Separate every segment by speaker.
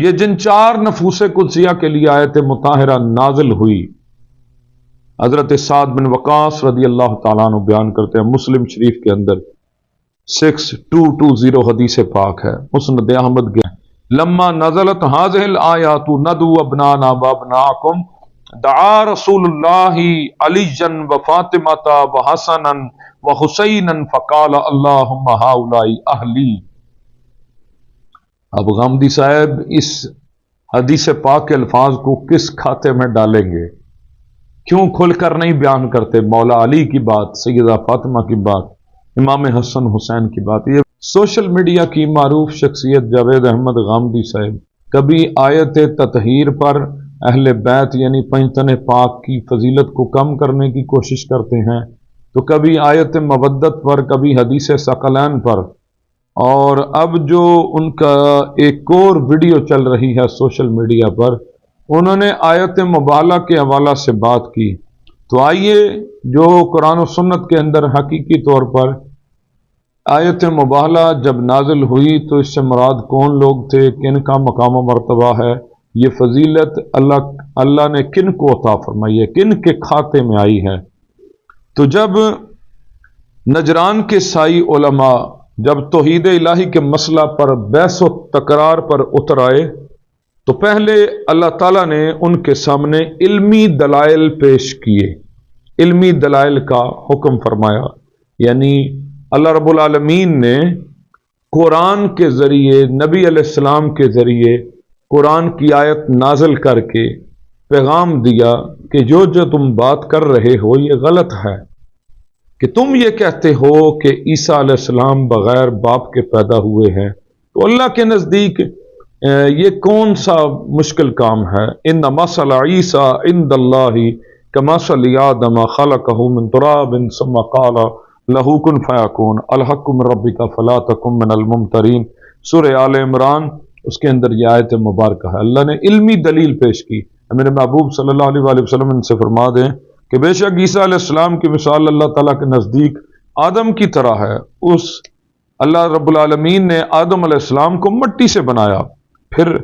Speaker 1: یہ جن 4 نفوس قدسیہ کے لیے آیت مطہرہ نازل ہوئی، حضرت سعد بن وقاص رضی اللہ تعالیٰ عنہ بیان کرتے ہیں، مسلم شریف کے اندر 6220 حدیث پاک ہے، مسند احمد کے لما نزلت هذه الآیات ندعو ابنانا وابناکم دعا رسول اللہ علیا وفاطمۃ وحسنا وحسینا فقال اللہم ہؤلاء اہلی۔ اب غامدی صاحب اس حدیث پاک کے الفاظ کو کس کھاتے میں ڈالیں گے؟ کیوں کھل کر نہیں بیان کرتے؟ مولا علی کی بات، سیدہ فاطمہ کی بات، امام حسن حسین کی بات۔ یہ سوشل میڈیا کی معروف شخصیت جاوید احمد غامدی صاحب کبھی آیت تطہیر پر اہل بیت یعنی پنجتن پاک کی فضیلت کو کم کرنے کی کوشش کرتے ہیں، تو کبھی آیت مودت پر، کبھی حدیث ثقلین پر، اور اب جو ان کا ایک اور ویڈیو چل رہی ہے سوشل میڈیا پر، انہوں نے آیت مبالہ کے حوالہ سے بات کی۔ تو آئیے جو قرآن و سنت کے اندر حقیقی طور پر آیت مبالہ جب نازل ہوئی تو اس سے مراد کون لوگ تھے، کن کا مقام و مرتبہ ہے، یہ فضیلت اللہ نے کن کو عطا فرمائی ہے، کن کے کھاتے میں آئی ہے۔ تو جب نجران کے سائی علماء جب توحید الہی کے مسئلہ پر بحث و تکرار پر اتر آئے تو پہلے اللہ تعالیٰ نے ان کے سامنے علمی دلائل پیش کیے، علمی دلائل کا حکم فرمایا، یعنی اللہ رب العالمین نے قرآن کے ذریعے، نبی علیہ السلام کے ذریعے قرآن کی آیت نازل کر کے پیغام دیا کہ جو تم بات کر رہے ہو یہ غلط ہے، کہ تم یہ کہتے ہو کہ عیسیٰ علیہ السلام بغیر باپ کے پیدا ہوئے ہیں، تو اللہ کے نزدیک یہ کون سا مشکل کام ہے؟ ان مثل عیسیٰ عند اللہ کمثل آدم خلقہ من تراب ثم قال لہ کن فیکون الحق من ربک فلا تکن من الممترین، سورہ آل عمران، اس کے اندر یہ آیت مبارکہ ہے۔ اللہ نے علمی دلیل پیش کی۔ میرے محبوب صلی اللہ علیہ وآلہ وسلم ان سے فرما دیں کہ بے شک عیسیٰ علیہ السلام کی مثال اللہ تعالیٰ کے نزدیک آدم کی طرح ہے۔ اس اللہ رب العالمین نے آدم علیہ السلام کو مٹی سے بنایا، پھر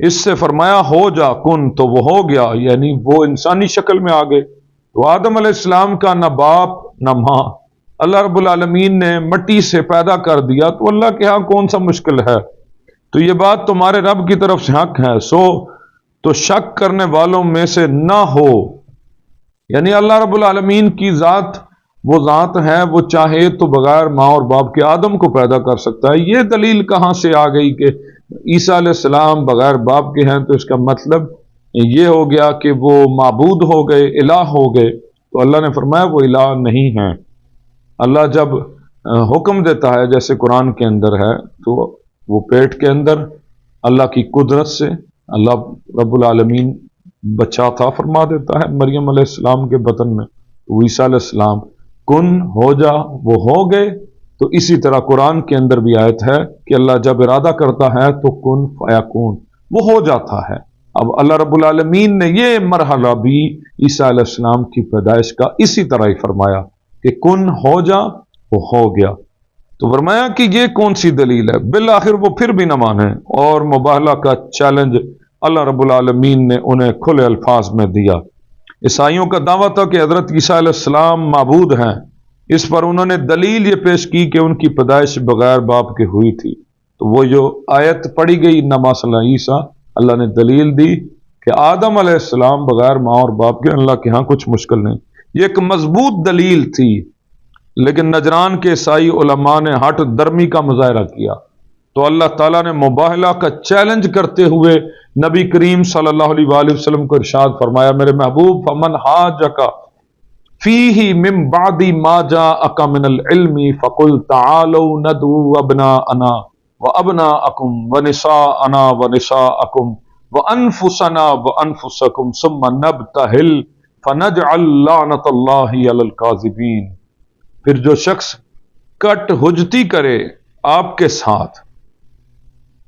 Speaker 1: اس سے فرمایا ہو جا کن، تو وہ ہو گیا، یعنی وہ انسانی شکل میں آ گئے۔ تو آدم علیہ السلام کا نہ باپ نہ ماں، اللہ رب العالمین نے مٹی سے پیدا کر دیا، تو اللہ کے ہاں کون سا مشکل ہے؟ تو یہ بات تمہارے رب کی طرف سے حق ہے، سو تو شک کرنے والوں میں سے نہ ہو۔ یعنی اللہ رب العالمین کی ذات وہ ذات ہے، وہ چاہے تو بغیر ماں اور باپ کے آدم کو پیدا کر سکتا ہے۔ یہ دلیل کہاں سے آ گئی کہ عیسیٰ علیہ السلام بغیر باپ کے ہیں؟ تو اس کا مطلب یہ ہو گیا کہ وہ معبود ہو گئے، الہ ہو گئے۔ تو اللہ نے فرمایا وہ الہ نہیں ہیں۔ اللہ جب حکم دیتا ہے جیسے قرآن کے اندر ہے، تو وہ پیٹ کے اندر اللہ کی قدرت سے اللہ رب العالمین بچہ عطا فرما دیتا ہے مریم علیہ السلام کے بطن میں، تو عیسیٰ علیہ السلام کن ہو جا، وہ ہو گئے۔ تو اسی طرح قرآن کے اندر بھی آیت ہے کہ اللہ جب ارادہ کرتا ہے تو کن فیکون، وہ ہو جاتا ہے۔ اب اللہ رب العالمین نے یہ مرحلہ بھی عیسیٰ علیہ السلام کی پیدائش کا اسی طرح ہی فرمایا کہ کن ہو جا، وہ ہو گیا۔ تو فرمایا کہ یہ کون سی دلیل ہے؟ بالآخر وہ پھر بھی نہ مانے، اور مباہلہ کا چیلنج اللہ رب العالمین نے انہیں کھلے الفاظ میں دیا۔ عیسائیوں کا دعویٰ تھا کہ حضرت عیسیٰ علیہ السلام معبود ہیں، اس پر انہوں نے دلیل یہ پیش کی کہ ان کی پیدائش بغیر باپ کے ہوئی تھی۔ تو وہ جو آیت پڑھی گئی انما مثل عیسیٰ، اللہ نے دلیل دی کہ آدم علیہ السلام بغیر ماں اور باپ کے، اللہ کے ہاں کچھ مشکل نہیں۔ یہ ایک مضبوط دلیل تھی، لیکن نجران کے عیسائی علماء نے ہٹ درمی کا مظاہرہ کیا، تو اللہ تعالیٰ نے مباہلہ کا چیلنج کرتے ہوئے نبی کریم صلی اللہ علیہ وآلہ وسلم کو ارشاد فرمایا، میرے محبوب فمن حاجک فیہ من بعد ما جاءک من العلم فقل تعالوا ندعو ابناءنا وابناءکم ونساءنا ونساءکم وانفسنا وانفسکم ثم نبتہل فنجعل لعنۃ اللہ علی الکاذبین۔ پھر جو شخص کٹ حجتی کرے آپ کے ساتھ،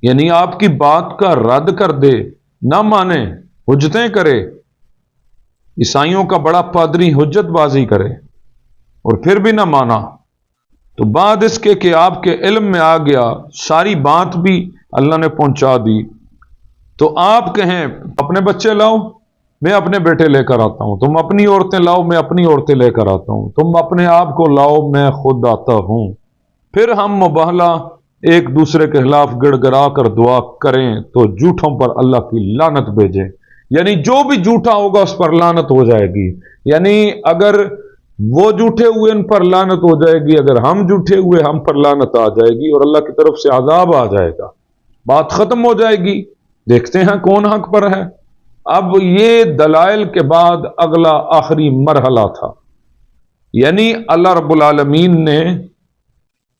Speaker 1: یعنی آپ کی بات کا رد کر دے، نہ مانے، حجتیں کرے، عیسائیوں کا بڑا پادری حجت بازی کرے اور پھر بھی نہ مانا، تو بعد اس کے کہ آپ کے علم میں آ گیا، ساری بات بھی اللہ نے پہنچا دی، تو آپ کہیں اپنے بچے لاؤ، میں اپنے بیٹے لے کر آتا ہوں، تم اپنی عورتیں لاؤ، میں اپنی عورتیں لے کر آتا ہوں، تم اپنے آپ کو لاؤ، میں خود آتا ہوں، پھر ہم مباہلہ ایک دوسرے کے خلاف گڑ گڑا کر دعا کریں تو جھوٹوں پر اللہ کی لعنت بھیجیں، یعنی جو بھی جھوٹا ہوگا اس پر لعنت ہو جائے گی، یعنی اگر وہ جھوٹے ہوئے ان پر لعنت ہو جائے گی، اگر ہم جھوٹے ہوئے ہم پر لعنت آ جائے گی اور اللہ کی طرف سے عذاب آ جائے گا، بات ختم ہو جائے گی، دیکھتے ہیں کون حق پر ہے۔ اب یہ دلائل کے بعد اگلا آخری مرحلہ تھا، یعنی اللہ رب العالمین نے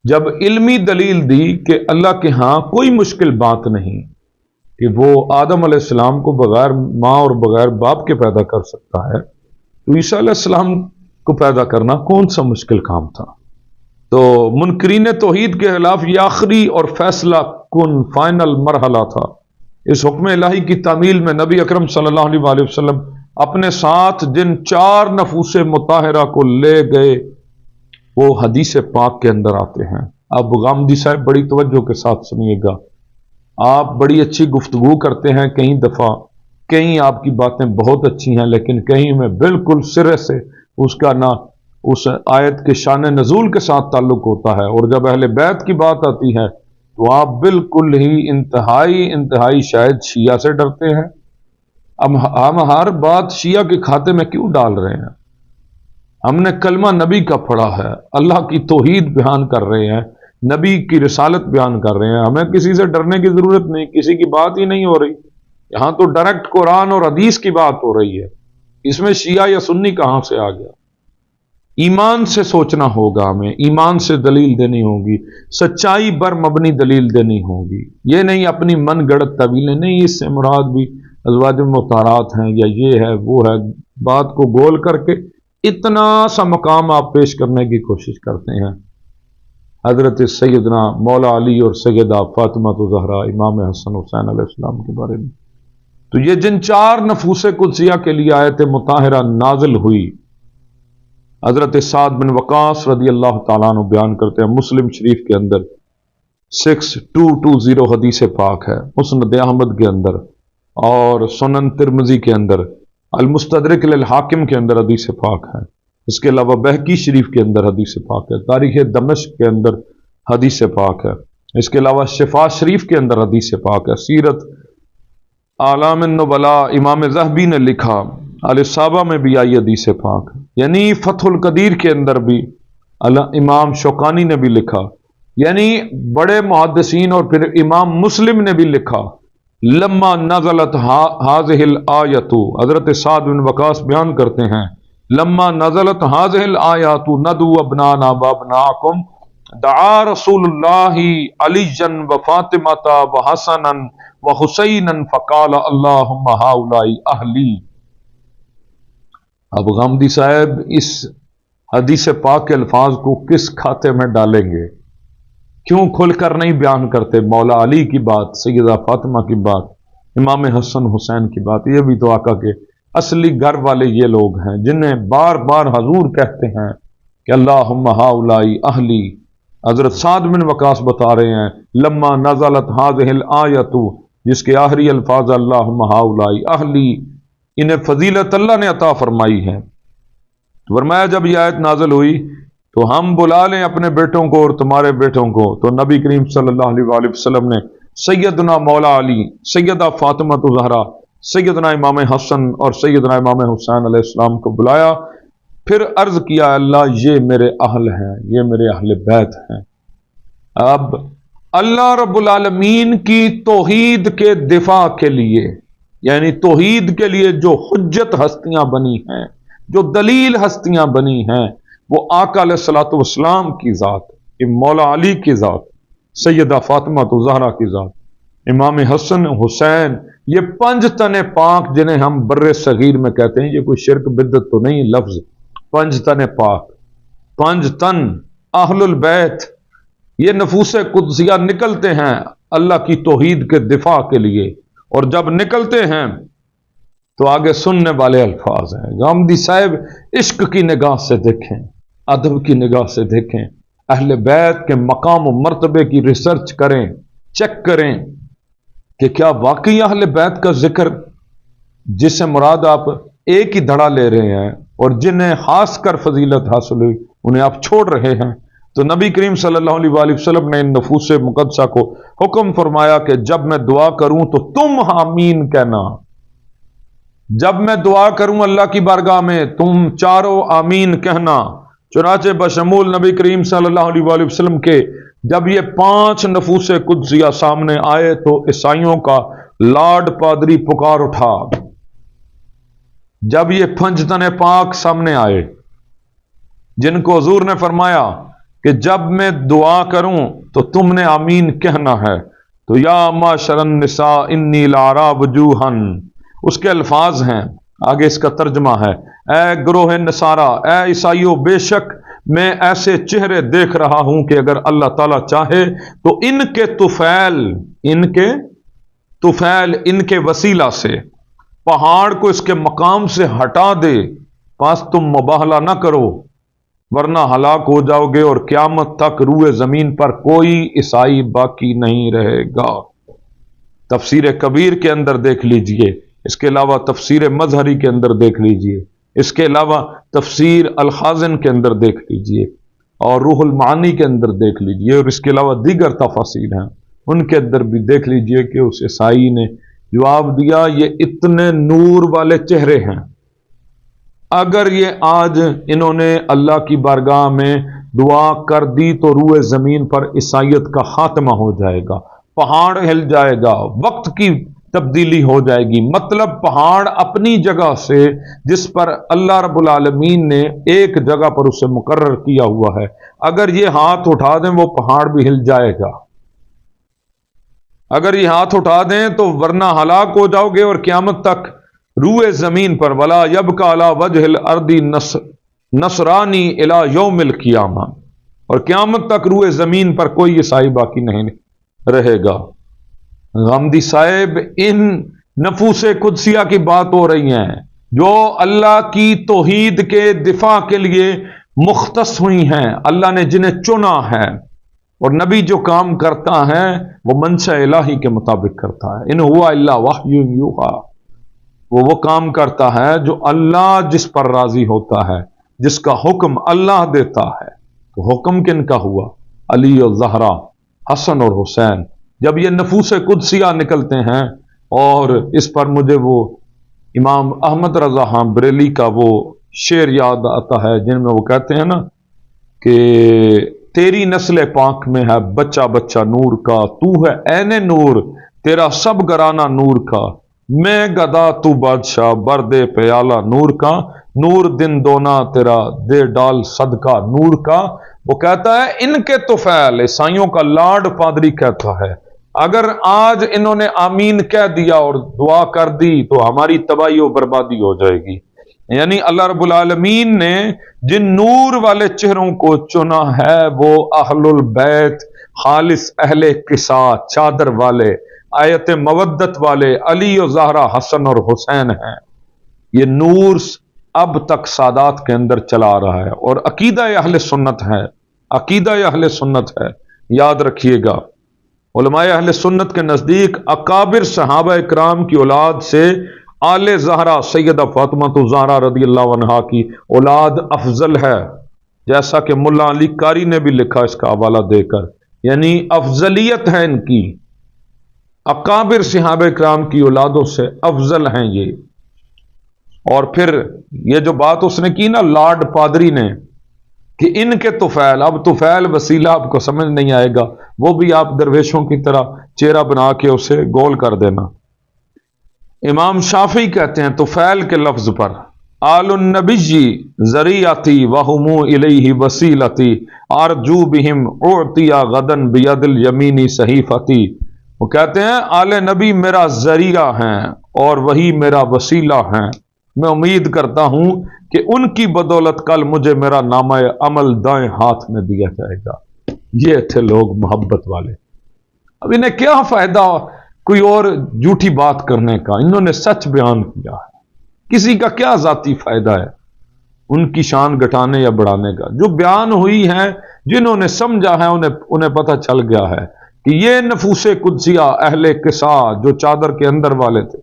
Speaker 1: جب علمی دلیل دی کہ اللہ کے ہاں کوئی مشکل بات نہیں کہ وہ آدم علیہ السلام کو بغیر ماں اور بغیر باپ کے پیدا کر سکتا ہے، تو عیسیٰ علیہ السلام کو پیدا کرنا کون سا مشکل کام تھا؟ تو منکرین توحید کے خلاف یہ آخری اور فیصلہ کن فائنل مرحلہ تھا۔ اس حکم الہی کی تعمیل میں نبی اکرم صلی اللہ علیہ وآلہ وسلم اپنے ساتھ جن 4 نفوس مطہرہ کو لے گئے وہ حدیث پاک کے اندر آتے ہیں۔ اب غامدی صاحب بڑی توجہ کے ساتھ سنیے گا، آپ بڑی اچھی گفتگو کرتے ہیں، کئی دفعہ کہیں آپ کی باتیں بہت اچھی ہیں لیکن کہیں میں بالکل سرے سے اس کا نہ اس آیت کے شان نزول کے ساتھ تعلق ہوتا ہے، اور جب اہل بیت کی بات آتی ہے تو آپ بالکل ہی انتہائی شاید شیعہ سے ڈرتے ہیں۔ اب ہم ہر بات شیعہ کے کھاتے میں کیوں ڈال رہے ہیں؟ ہم نے کلمہ نبی کا پڑھا ہے، اللہ کی توحید بیان کر رہے ہیں، نبی کی رسالت بیان کر رہے ہیں، ہمیں کسی سے ڈرنے کی ضرورت نہیں، کسی کی بات ہی نہیں ہو رہی، یہاں تو ڈائریکٹ قرآن اور حدیث کی بات ہو رہی ہے، اس میں شیعہ یا سنی کہاں سے آ گیا؟ ایمان سے سوچنا ہوگا، ہمیں ایمان سے دلیل دینی ہوگی، سچائی پر مبنی دلیل دینی ہوگی، یہ نہیں اپنی من گڑت طویلیں، نہیں اس سے مراد بھی ازواج مطہرات ہیں یا یہ ہے وہ ہے، بات کو گول کر کے اتنا سا مقام آپ پیش کرنے کی کوشش کرتے ہیں حضرت سیدنا مولا علی اور سیدہ فاطمہ زہرا امام حسن حسین علیہ السلام کے بارے میں۔ تو یہ جن 4 نفوس قدسیہ کے لیے آیت مطہرہ نازل ہوئی، حضرت سعد بن وقاص رضی اللہ تعالیٰ عنہ بیان کرتے ہیں، مسلم شریف کے اندر 6220 حدیث پاک ہے، مسند احمد کے اندر اور سنن ترمذی کے اندر، المستدرک للحاکم کے اندر حدیث پاک ہے، اس کے علاوہ بہقی شریف کے اندر حدیث پاک ہے، تاریخ دمشق کے اندر حدیث پاک ہے، اس کے علاوہ شفا شریف کے اندر حدیث پاک ہے، سیرت اعلام النبلاء امام ذہبی نے لکھا، الصحابہ میں بھی آئی حدیث پاک، یعنی فتح القدیر کے اندر بھی امام شوکانی نے بھی لکھا، یعنی بڑے محدثین، اور پھر امام مسلم نے بھی لکھا، لما نزلت هذه الآیت، حضرت سعد بن وقاص بیان کرتے ہیں، لما نزلت هذه الآیات ندعو ابنانا وابناکم دعا رسول اللہ علیجا وفاطمۃ وحسنا وحسینا فقال اللہم ہؤلاء اہلی۔ اب غامدی صاحب اس حدیث پاک کے الفاظ کو کس کھاتے میں ڈالیں گے؟ کیوں کھل کر نہیں بیان کرتے مولا علی کی بات، سیدہ فاطمہ کی بات، امام حسن حسین کی بات؟ یہ بھی تو آقا کے اصلی گھر والے یہ لوگ ہیں جنہیں بار بار حضور کہتے ہیں کہ اللہم ہؤلاء اہلی۔ حضرت سعد بن وقاص بتا رہے ہیں لما نزلت هذه الآیت، جس کے آخری الفاظ اللہم ہؤلاء اہلی، انہیں فضیلت اللہ نے عطا فرمائی ہے۔ فرمایا جب یہ آیت نازل ہوئی تو ہم بلا لیں اپنے بیٹوں کو اور تمہارے بیٹوں کو، تو نبی کریم صلی اللہ علیہ وآلہ وسلم نے سیدنا مولا علی، سیدہ فاطمہ زہرا، سیدنا امام حسن اور سیدنا امام حسین علیہ السلام کو بلایا، پھر عرض کیا اللہ یہ میرے اہل ہیں، یہ میرے اہل بیت ہیں۔ اب اللہ رب العالمین کی توحید کے دفاع کے لیے، یعنی توحید کے لیے جو حجت ہستیاں بنی ہیں، جو دلیل ہستیاں بنی ہیں، وہ آقا علیہ الصلوۃ والسلام کی ذات، مولا علی کی ذات، سیدہ فاطمہ زہرا کی ذات، امام حسن حسین، یہ 5 تن پاک جنہیں ہم بر صغیر میں کہتے ہیں، یہ کوئی شرک بدعت تو نہیں لفظ، 5 تن پاک، 5 تن اہل البیت، یہ نفوس قدسیہ نکلتے ہیں اللہ کی توحید کے دفاع کے لیے، اور جب نکلتے ہیں تو آگے سننے والے الفاظ ہیں۔ غامدی صاحب عشق کی نگاہ سے دیکھیں، ادب کی نگاہ سے دیکھیں، اہل بیت کے مقام و مرتبے کی ریسرچ کریں، چیک کریں، کہ کیا واقعی اہل بیت کا ذکر جس سے مراد آپ ایک ہی دھڑا لے رہے ہیں اور جنہیں خاص کر فضیلت حاصل ہوئی انہیں آپ چھوڑ رہے ہیں؟ تو نبی کریم صلی اللہ علیہ وآلہ وسلم نے ان نفوس مقدسہ کو حکم فرمایا کہ جب میں دعا کروں تو تم آمین کہنا، جب میں دعا کروں اللہ کی بارگاہ میں تم چاروں آمین کہنا۔ چنانچہ بشمول نبی کریم صلی اللہ علیہ وآلہ وسلم کے جب یہ 5 نفوس قدسیہ سامنے آئے تو عیسائیوں کا لاڈ پادری پکار اٹھا۔ جب یہ 5 تن پاک سامنے آئے جن کو حضور نے فرمایا کہ جب میں دعا کروں تو تم نے آمین کہنا ہے، تو یا معشر النساء انی لارا وجوہن، اس کے الفاظ ہیں، آگے اس کا ترجمہ ہے، اے گروہ نصارہ، اے عیسائیوں، بے شک میں ایسے چہرے دیکھ رہا ہوں کہ اگر اللہ تعالیٰ چاہے تو ان کے طفیل ان کے وسیلہ سے پہاڑ کو اس کے مقام سے ہٹا دے، پس تم مباہلہ نہ کرو ورنہ ہلاک ہو جاؤ گے اور قیامت تک روئے زمین پر کوئی عیسائی باقی نہیں رہے گا۔ تفسیر کبیر کے اندر دیکھ لیجئے، اس کے علاوہ تفسیر مظہری کے اندر دیکھ لیجئے، اس کے علاوہ تفسیر الخازن کے اندر دیکھ لیجئے اور روح المعانی کے اندر دیکھ لیجئے، اور اس کے علاوہ دیگر تفاسیر ہیں ان کے اندر بھی دیکھ لیجئے کہ اس عیسائی نے جواب دیا یہ اتنے نور والے چہرے ہیں، اگر یہ آج انہوں نے اللہ کی بارگاہ میں دعا کر دی تو روئے زمین پر عیسائیت کا خاتمہ ہو جائے گا، پہاڑ ہل جائے گا، وقت کی تبدیلی ہو جائے گی۔ مطلب پہاڑ اپنی جگہ سے جس پر اللہ رب العالمین نے ایک جگہ پر اسے مقرر کیا ہوا ہے، اگر یہ ہاتھ اٹھا دیں وہ پہاڑ بھی ہل جائے گا، اگر یہ ہاتھ اٹھا دیں تو ورنہ ہلاک ہو جاؤ گے اور قیامت تک روئے زمین پر ولا یبقى علی وجہ الارض نصرانی الی یوم القیامہ، اور قیامت تک روئے زمین پر کوئی عیسائی باقی نہیں رہے گا۔ غامدی صاحب، ان نفوس قدسیہ کی بات ہو رہی ہیں جو اللہ کی توحید کے دفاع کے لیے مختص ہوئی ہیں، اللہ نے جنہیں چنا ہے، اور نبی جو کام کرتا ہے وہ منشاء الہی کے مطابق کرتا ہے، ان ہوا الا وحی یوحی، وہ کام کرتا ہے جو اللہ جس پر راضی ہوتا ہے، جس کا حکم اللہ دیتا ہے۔ تو حکم کن کا ہوا؟ علی اور زہرا، حسن اور حسین۔ جب یہ نفوس قدسیہ نکلتے ہیں، اور اس پر مجھے وہ امام احمد رضا خان بریلی کا وہ شعر یاد آتا ہے جن میں وہ کہتے ہیں نا کہ تیری نسل پاک میں ہے بچہ بچہ نور کا، تو ہے عین نور تیرا سب گرانہ نور کا، میں گدا تو بادشاہ بردے پیالہ نور کا، نور دن دونا تیرا دے ڈال صدقہ نور کا۔ وہ کہتا ہے ان کے طفیل، عیسائیوں کا لاڈ پادری کہتا ہے اگر آج انہوں نے آمین کہہ دیا اور دعا کر دی تو ہماری تباہی و بربادی ہو جائے گی۔ یعنی اللہ رب العالمین نے جن نور والے چہروں کو چنا ہے وہ اہل البیت، خالص اہل قصاء، چادر والے، آیت مودت والے علی و زہرا، حسن اور حسین ہیں۔ یہ نور اب تک سادات کے اندر چلا آ رہا ہے، اور عقیدہ اہل سنت ہے، عقیدہ اہل سنت ہے، یاد رکھیے گا۔ علماء اہل سنت کے نزدیک اکابر صحابہ اکرام کی اولاد سے آل زہرا سیدہ فاطمہ الزہرا رضی اللہ عنہا کی اولاد افضل ہے، جیسا کہ ملا علی قاری نے بھی لکھا اس کا حوالہ دے کر، یعنی افضلیت ہے ان کی، اکابر صحابہ اکرام کی اولادوں سے افضل ہیں یہ۔ اور پھر یہ جو بات اس نے کی نا لارڈ پادری نے کہ ان کے طفیل، اب طفیل وسیلہ آپ کو سمجھ نہیں آئے گا، وہ بھی آپ درویشوں کی طرح چہرہ بنا کے اسے گول کر دینا۔ امام شافعی کہتے ہیں طفیل کے لفظ پر آل النبی ذریعتی وہم الیہ وسیلتی ارجو بہم اعطی غدن بید الیمینی صحیفتی۔ وہ کہتے ہیں آل نبی میرا ذریعہ ہیں اور وہی میرا وسیلہ ہیں، میں امید کرتا ہوں کہ ان کی بدولت کل مجھے میرا نامہ عمل دائیں ہاتھ میں دیا جائے گا۔ یہ تھے لوگ محبت والے۔ اب انہیں کیا فائدہ کوئی اور جھوٹی بات کرنے کا، انہوں نے سچ بیان کیا ہے، کسی کا کیا ذاتی فائدہ ہے ان کی شان گھٹانے یا بڑھانے کا؟ جو بیان ہوئی ہیں، جنہوں نے سمجھا ہے انہیں پتہ چل گیا ہے کہ یہ نفوس قدسیہ اہل قصا جو چادر کے اندر والے تھے،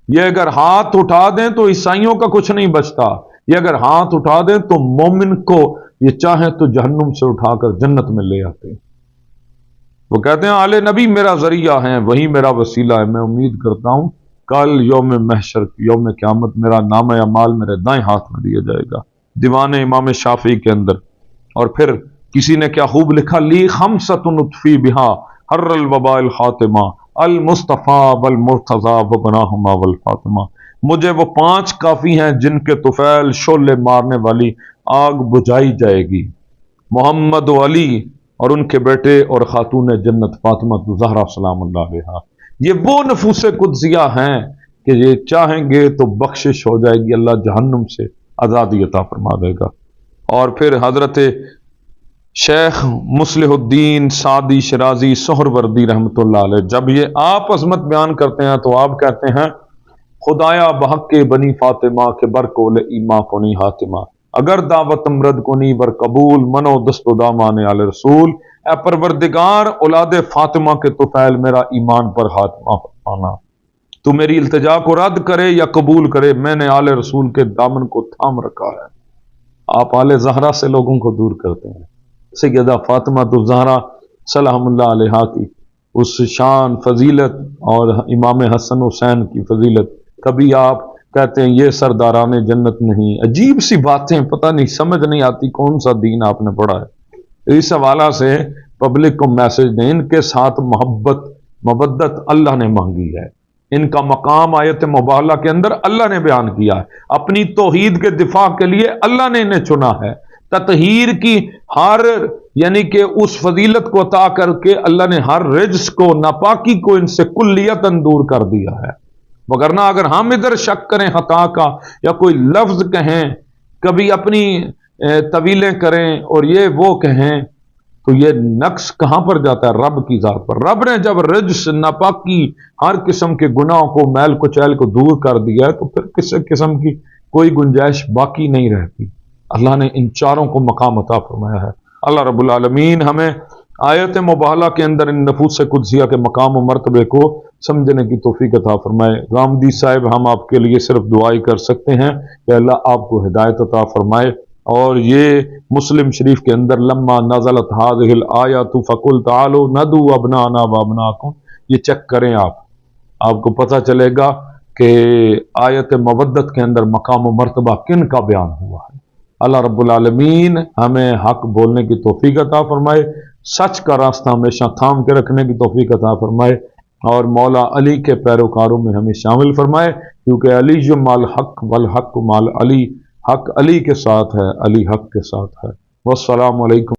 Speaker 1: یہ اگر ہاتھ اٹھا دیں تو عیسائیوں کا کچھ نہیں بچتا، یہ اگر ہاتھ اٹھا دیں تو مومن کو یہ چاہیں تو جہنم سے اٹھا کر جنت میں لے آتے ہیں۔ وہ کہتے ہیں آل نبی میرا ذریعہ ہیں، وہی میرا وسیلہ ہے، میں امید کرتا ہوں کل یوم محشر یوم قیامت میرا نام اعمال میرے دائیں ہاتھ میں دیا جائے گا۔ دیوان امام شافعی کے اندر۔ اور پھر کسی نے کیا خوب لکھا، لی خمسۃ نطفی بہا حر الوباء الخاتمہ المصطفیٰ والمرتضیٰ وبناہما والفاطمہ، مجھے وہ 5 کافی ہیں جن کے طفیل شعلے مارنے والی آگ بجھائی جائے گی، محمد و علی اور ان کے بیٹے اور خاتون جنت فاطمہ زہرا سلام اللہ علیہا۔ یہ وہ نفوس قدسیہ ہیں کہ یہ چاہیں گے تو بخشش ہو جائے گی، اللہ جہنم سے آزادی عطا فرما دے گا۔ اور پھر حضرت شیخ مصلح الدین سعدی شرازی سہروردی رحمۃ اللہ علیہ جب یہ آپ عظمت بیان کرتے ہیں تو آپ کہتے ہیں، خدایا بحق کے بنی فاطمہ کے برکول ایما کنی حاتمہ، اگر دعوت امرد کنی بر قبول منو دست و دامان آل رسول، اے پروردگار اولاد فاطمہ کے طفیل میرا ایمان پر خاتمہ فرمانا، تو میری التجا کو رد کرے یا قبول کرے، میں نے آل رسول کے دامن کو تھام رکھا ہے۔ آپ آل زہرا سے لوگوں کو دور کرتے ہیں۔ سیدہ فاطمہ الزہرا سلام اللہ علیہا کی اس شان فضیلت اور امام حسن حسین کی فضیلت، کبھی آپ کہتے ہیں یہ سرداران جنت نہیں، عجیب سی باتیں، پتہ نہیں سمجھ نہیں آتی کون سا دین آپ نے پڑھا ہے۔ اس حوالہ سے پبلک کو میسج دیں، ان کے ساتھ مودت اللہ نے مانگی ہے، ان کا مقام آیت مباہلہ کے اندر اللہ نے بیان کیا ہے، اپنی توحید کے دفاع کے لیے اللہ نے انہیں چنا ہے، تطہیر کی ہر یعنی کہ اس فضیلت کو عطا کر کے اللہ نے ہر رجس کو ناپاکی کو ان سے کلیتاً دور کر دیا ہے۔ وگرنہ اگر ہم ادھر شک کریں خطا کا یا کوئی لفظ کہیں، کبھی اپنی طویلیں کریں اور یہ وہ کہیں، تو یہ نقص کہاں پر جاتا ہے؟ رب کی ذات پر۔ رب نے جب رجس ناپاکی ہر قسم کے گناہوں کو میل کچیل کو دور کر دیا ہے تو پھر کسی قسم کی کوئی گنجائش باقی نہیں رہتی۔ اللہ نے ان چاروں کو مقام عطا فرمایا ہے۔ اللہ رب العالمین ہمیں آیت مباہلہ کے اندر ان نفوس قدسیہ کے مقام و مرتبے کو سمجھنے کی توفیق عطا فرمائے۔ غامدی صاحب ہم آپ کے لیے صرف دعائی کر سکتے ہیں کہ اللہ آپ کو ہدایت عطا فرمائے۔ اور یہ مسلم شریف کے اندر لما نزلت هذه الآیات فقل تعالوا ندعو ابناءنا وابناءکم، یہ چیک کریں آپ کو پتہ چلے گا کہ آیت مودت کے اندر مقام و مرتبہ کن کا بیان ہوا ہے۔ اللہ رب العالمین ہمیں حق بولنے کی توفیق عطا فرمائے، سچ کا راستہ ہمیشہ تھام کے رکھنے کی توفیق عطا فرمائے، اور مولا علی کے پیروکاروں میں ہمیں شامل فرمائے، کیونکہ علی جو مال حق والحق مال علی، حق علی کے ساتھ ہے، علی حق کے ساتھ ہے۔ والسلام علیکم۔